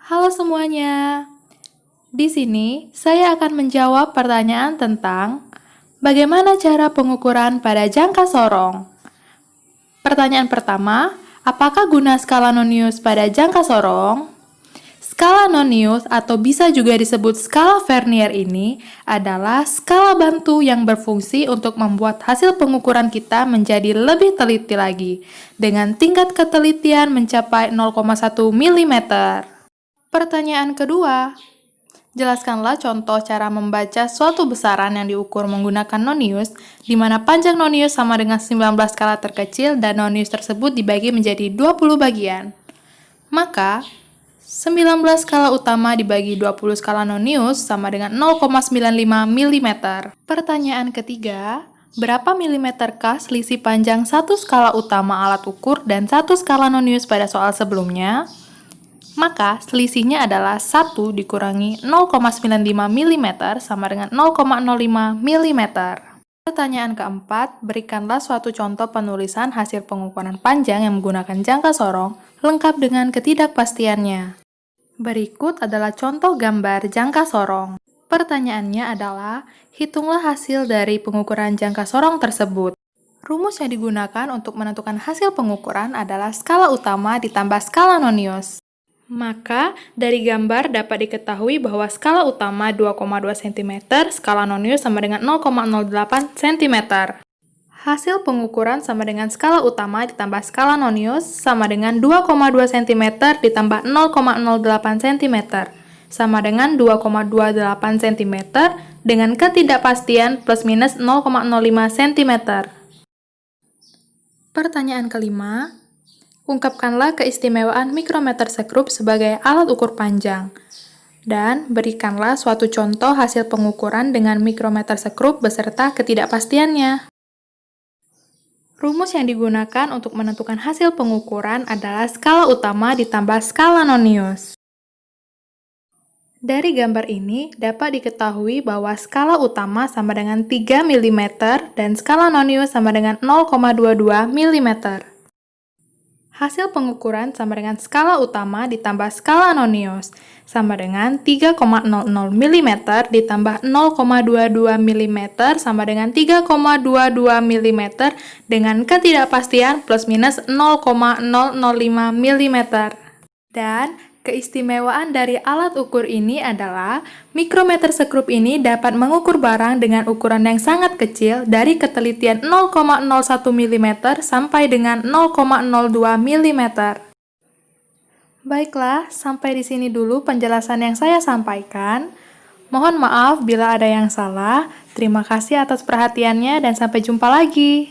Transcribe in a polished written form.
Halo semuanya. Di sini saya akan menjawab pertanyaan tentang bagaimana cara pengukuran pada jangka sorong. Pertanyaan pertama, apakah guna skala nonius pada jangka sorong? Skala nonius atau bisa juga disebut skala Vernier ini adalah skala bantu yang berfungsi untuk membuat hasil pengukuran kita menjadi lebih teliti lagi dengan tingkat ketelitian mencapai 0,1 mm. Pertanyaan kedua, jelaskanlah contoh cara membaca suatu besaran yang diukur menggunakan nonius, di mana panjang nonius sama dengan 19 skala terkecil dan nonius tersebut dibagi menjadi 20 bagian. Maka, 19 skala utama dibagi 20 skala nonius sama dengan 0,95 mm. Pertanyaan ketiga, berapa milimeterkah selisih panjang satu skala utama alat ukur dan satu skala nonius pada soal sebelumnya? Maka selisihnya adalah 1 dikurangi 0,95 mm sama dengan 0,05 mm. Pertanyaan keempat, berikanlah suatu contoh penulisan hasil pengukuran panjang yang menggunakan jangka sorong, lengkap dengan ketidakpastiannya. Berikut adalah contoh gambar jangka sorong. Pertanyaannya adalah, hitunglah hasil dari pengukuran jangka sorong tersebut. Rumus yang digunakan untuk menentukan hasil pengukuran adalah skala utama ditambah skala nonius. Maka, dari gambar dapat diketahui bahwa skala utama 2,2 cm, skala nonius sama dengan 0,08 cm. Hasil pengukuran sama dengan skala utama ditambah skala nonius sama dengan 2,2 cm ditambah 0,08 cm, sama dengan 2,28 cm dengan ketidakpastian plus minus 0,05 cm. Pertanyaan kelima, ungkapkanlah keistimewaan mikrometer sekrup sebagai alat ukur panjang. Dan berikanlah suatu contoh hasil pengukuran dengan mikrometer sekrup beserta ketidakpastiannya. Rumus yang digunakan untuk menentukan hasil pengukuran adalah skala utama ditambah skala nonius. Dari gambar ini dapat diketahui bahwa skala utama sama dengan 3 mm dan skala nonius sama dengan 0,22 mm. Hasil pengukuran sama dengan skala utama ditambah skala nonius, sama dengan 3,00 mm ditambah 0,22 mm sama dengan 3,22 mm dengan ketidakpastian plus minus 0,005 mm. Dan keistimewaan dari alat ukur ini adalah mikrometer sekrup ini dapat mengukur barang dengan ukuran yang sangat kecil dari ketelitian 0,01 mm sampai dengan 0,02 mm. Baiklah, sampai di sini dulu penjelasan yang saya sampaikan. Mohon maaf bila ada yang salah. Terima kasih atas perhatiannya dan sampai jumpa lagi.